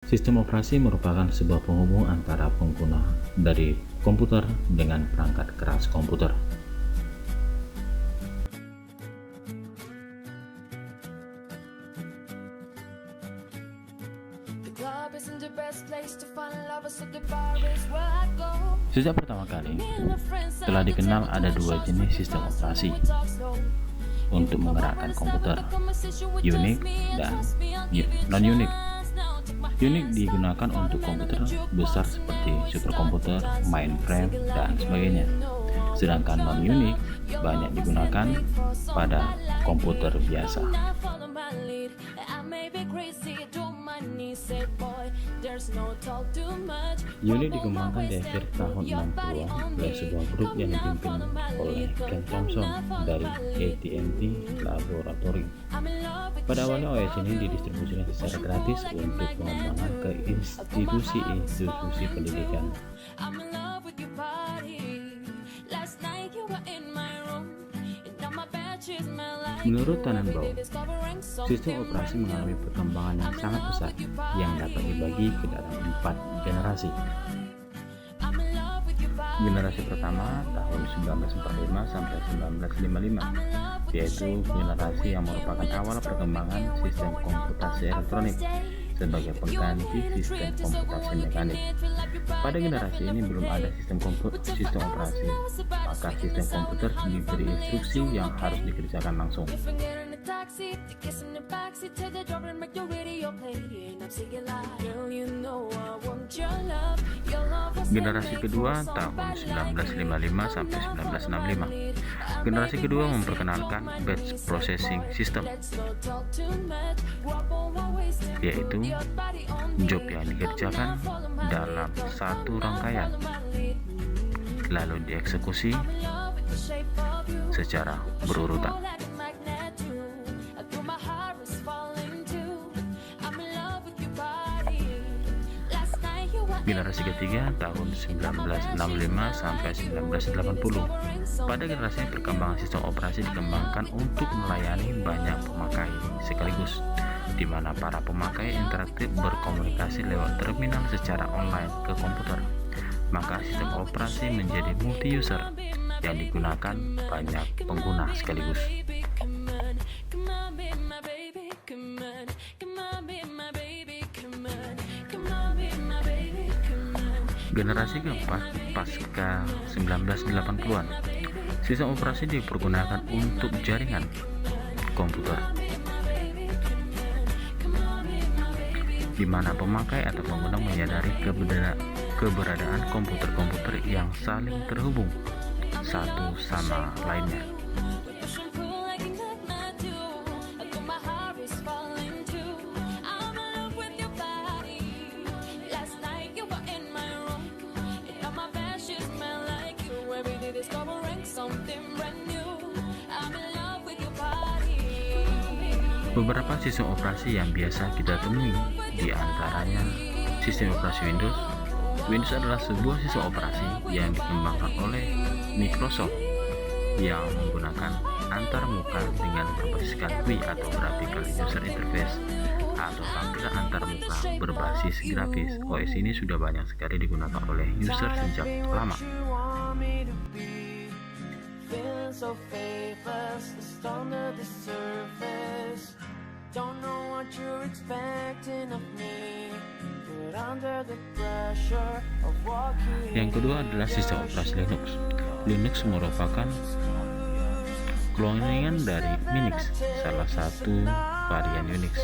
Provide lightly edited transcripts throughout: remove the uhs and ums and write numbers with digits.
Sistem operasi merupakan sebuah penghubung antara pengguna dari komputer dengan perangkat keras komputer. Sejak pertama kali, telah dikenal ada dua jenis sistem operasi untuk menggerakkan komputer, Unix dan non-Unix. Unix digunakan untuk komputer besar seperti superkomputer, mainframe, dan sebagainya. Sedangkan non-Unix banyak digunakan pada komputer biasa. Unix dikembangkan di akhir tahun 60-an oleh sebuah grup yang dipimpin oleh Ken Thompson dari AT&T Laboratory. Pada awalnya OS ini didistribusikan secara gratis untuk pengembangan ke institusi pendidikan. Menurut Tannenbaum, sistem operasi mengalami perkembangan yang sangat besar yang dapat dibagi ke dalam 4 generasi. Generasi pertama tahun 1945 sampai 1955, yaitu generasi yang merupakan awal perkembangan sistem komputasi elektronik sebagai pengganti sistem komputasi mekanik. Pada generasi ini belum ada sistem operasi, maka sistem komputer diberi instruksi yang harus dikerjakan langsung. Generasi kedua tahun 1955 sampai 1965. Generasi kedua memperkenalkan batch processing system, yaitu job yang dikerjakan dalam satu rangkaian lalu dieksekusi secara berurutan. Generasi ketiga tahun 1965 sampai 1980. Pada generasi ini perkembangan sistem operasi dikembangkan untuk melayani banyak pemakai sekaligus, di mana para pemakai interaktif berkomunikasi lewat terminal secara online ke komputer. Maka sistem operasi menjadi multi-user yang digunakan banyak pengguna sekaligus. Generasi keempat pasca 1980-an, sistem operasi dipergunakan untuk jaringan komputer, di mana pemakai atau pengguna menyadari keberadaan komputer-komputer yang saling terhubung satu sama lainnya. Beberapa sistem operasi yang biasa kita temui, di antaranya sistem operasi Windows. Windows adalah sebuah sistem operasi yang dikembangkan oleh Microsoft yang menggunakan antarmuka dengan berbasiskan GUI atau Graphical User Interface atau tampilan antarmuka berbasis grafis. OS ini sudah banyak sekali digunakan oleh user sejak lama. Yang kedua adalah sistem operasi Linux. Linux merupakan kloningan dari Minix, salah satu varian Unix.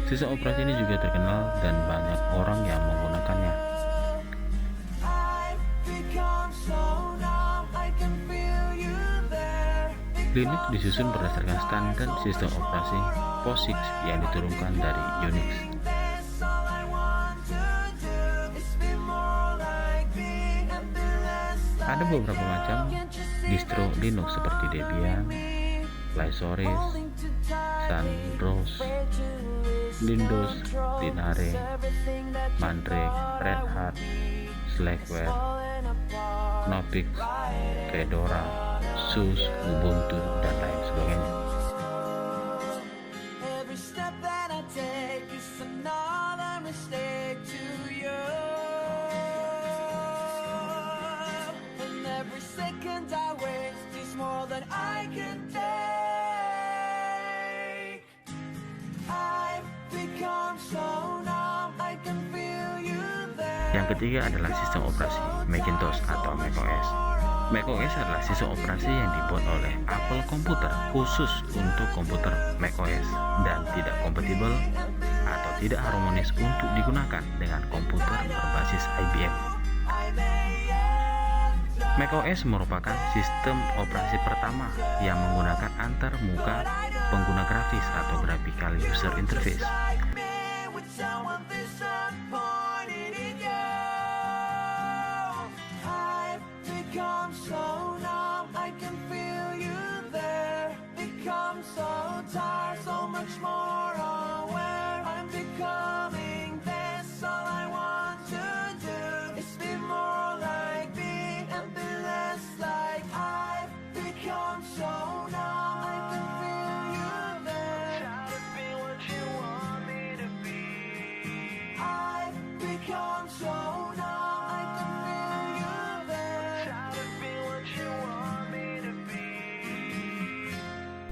Sistem operasi ini juga terkenal dan banyak orang yang menggunakannya. Linux disusun berdasarkan standar sistem operasi POSIX yang diturunkan dari Unix. Ada beberapa macam distro Linux seperti Debian, Lysoris, Sunrose, Windows, Linare, Mandrake, Red Hat, Slackware, Knoppix, Fedora, SUSE, Ubuntu, dan lain sebagainya. Yang ketiga adalah sistem operasi Macintosh atau macOS. macOS adalah sistem operasi yang dibuat oleh Apple Computer khusus untuk komputer macOS dan tidak kompatibel atau tidak harmonis untuk digunakan dengan komputer berbasis IBM. macOS merupakan sistem operasi pertama yang menggunakan antar muka pengguna grafis atau graphical user interface.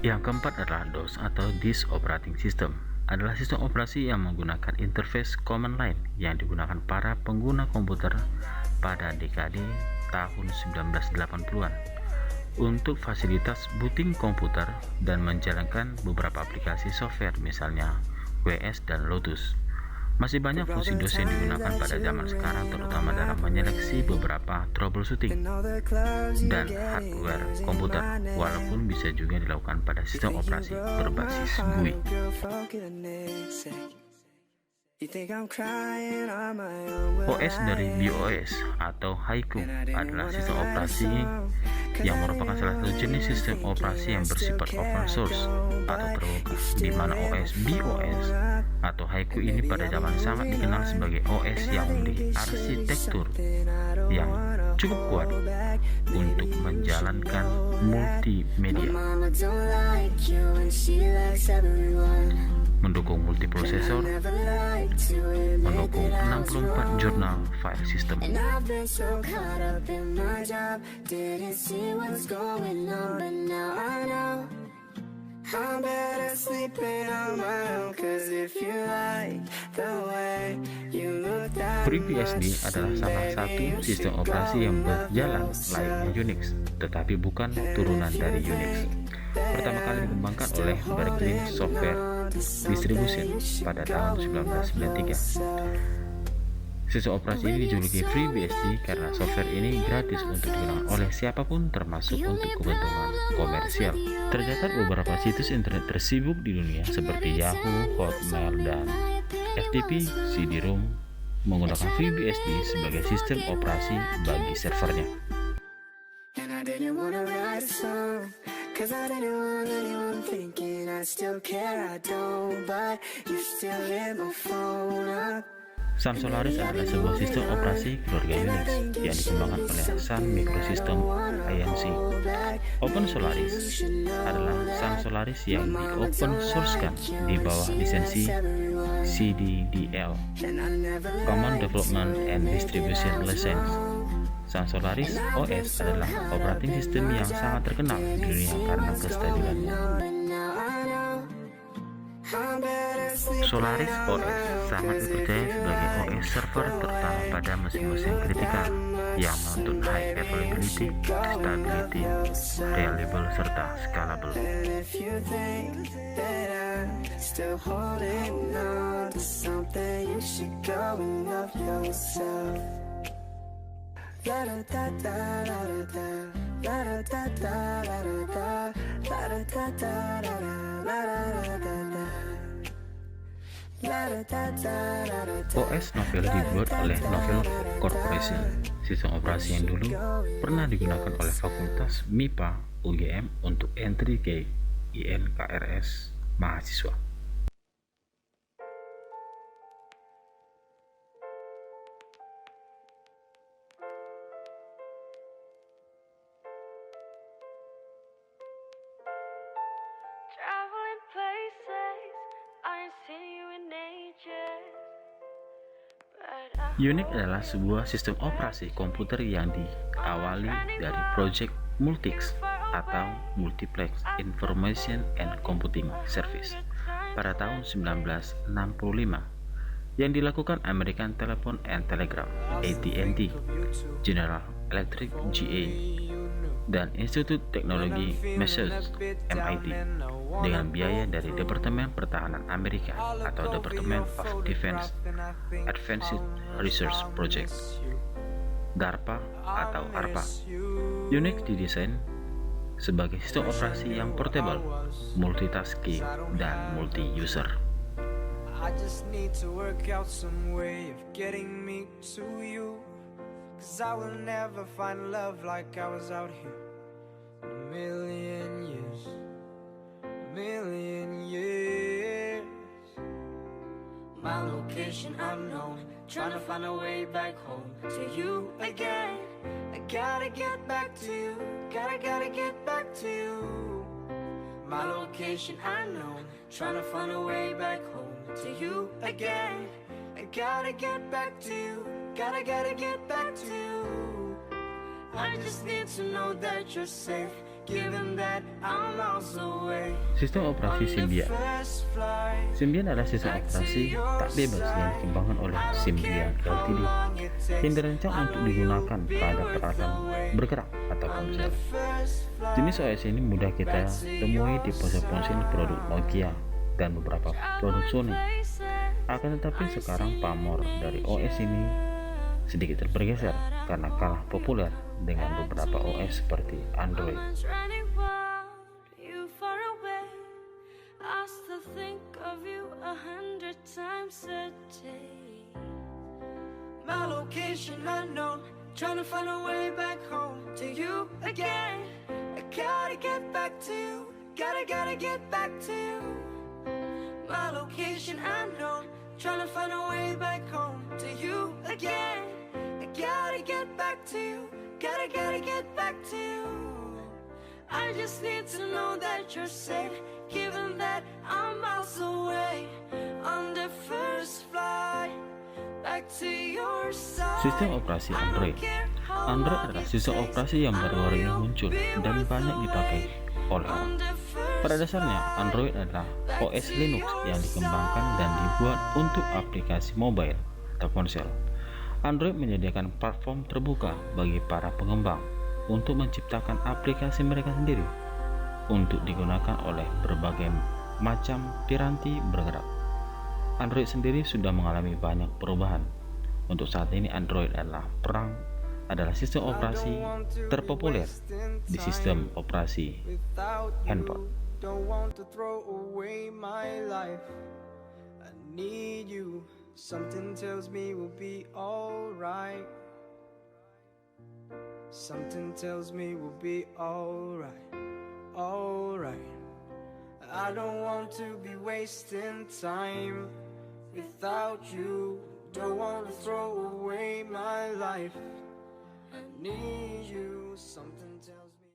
Yang keempat adalah DOS atau Disk Operating System, adalah sistem operasi yang menggunakan interface command line yang digunakan para pengguna komputer pada dekade tahun 1980-an untuk fasilitas booting komputer dan menjalankan beberapa aplikasi software misalnya WS dan Lotus. Masih banyak fungsi DOS yang digunakan pada zaman sekarang, terutama dalam menyeleksi beberapa troubleshooting dan hardware komputer, walaupun bisa juga dilakukan pada sistem operasi berbasis GUI. OS dari BIOS atau Haiku adalah sistem operasi yang merupakan salah satu jenis sistem operasi yang bersifat open source atau terbuka, di mana OS BIOS atau Haiku ini pada zaman sangat dikenal sebagai OS yang memiliki arsitektur yang cukup kuat untuk menjalankan multimedia, mendukung multiprosesor, mendukung 64 jurnal file system. FreeBSD adalah salah satu sistem operasi yang berjalan layaknya Unix, tetapi bukan turunan dari Unix. Pertama kali dikembangkan oleh Berkeley Software Distribution pada tahun 1993. Sistem operasi ini dijuluki FreeBSD karena software ini gratis untuk digunakan oleh siapapun, termasuk untuk kebutuhan komersial. Terdapat beberapa situs internet tersibuk di dunia seperti Yahoo, Hotmail, dan FTP CD-ROM menggunakan FreeBSD sebagai sistem operasi bagi servernya. Sun Solaris adalah sebuah sistem operasi keluarga Unix yang dikembangkan oleh Sun Microsystem Inc. Open Solaris adalah Sun Solaris yang di-open sourcekan di bawah lisensi CDDL, Common Development and Distribution License. Sun Solaris OS adalah operating system yang sangat terkenal di dunia karena kestabilannya. Solaris OS sangat dipercaya sebagai OS server, terutama pada mesin-mesin kritikal yang menuntut high availability, stability, reliable, serta scalable. OS Novell dibuat oleh Novell Corporation. sistem operasi yang dulu pernah digunakan oleh Fakultas MIPA UGM untuk entry ke INKRS mahasiswa. Unix adalah sebuah sistem operasi komputer yang diawali dari Project Multics atau Multiplex Information and Computing Service pada tahun 1965 yang dilakukan American Telephone and Telegraph (AT&T), General Electric (GE), dan Institut Teknologi Massachusetts (MIT) dengan biaya dari Departemen Pertahanan Amerika atau Department of Defense Advanced Research Project (DARPA atau ARPA). Unix didesain sebagai sistem operasi yang portable, multitasking, dan multi-user. I just need to work out some way of getting me to you, 'cause I will never find love like I was out here in a million years, a million years. My location unknown, trying to find a way back home to you again. I gotta get back to you, gotta get back to you. My location unknown, trying to find a way back home to you again. I gotta get back to you, gotta get back to you. I just need to know that you're safe, given that I'm miles away. Sistem operasi Symbian. Symbian adalah sistem operasi tak bebas yang dikembangkan oleh Symbian Ltd yang dirancang untuk digunakan pada peralatan bergerak atau ponsel. Jenis OS ini mudah kita temui di ponsel-ponsel produk Nokia dan beberapa produk Sony. Akan tetapi sekarang pamor dari OS ini sedikit bergeser karena kalah populer dengan beberapa OS seperti Android. My location unknown, trying to find a way back home to you again. I gotta get back to you, gotta get back to you. My location unknown, trying to find a way back home to you again. I gotta get back to you, gotta get back to you. I just need to know that you're safe, given that I'm miles away on the first flight back to your side. Sistem operasi Android. Android adalah sistem operasi yang baru-baru ini muncul dan banyak dipakai oleh orang. Pada dasarnya, Android adalah OS Linux yang dikembangkan dan dibuat untuk aplikasi mobile atau ponsel. Android menyediakan platform terbuka bagi para pengembang untuk menciptakan aplikasi mereka sendiri untuk digunakan oleh berbagai macam piranti bergerak. Android sendiri sudah mengalami banyak perubahan. Untuk saat ini Android adalah sistem operasi terpopuler di sistem operasi handphone. Don't want to throw away my life. I need you. Something tells me we'll be alright. Something tells me we'll be alright. Alright. I don't want to be wasting time without you. Don't want to throw away my life. I need you. Something tells me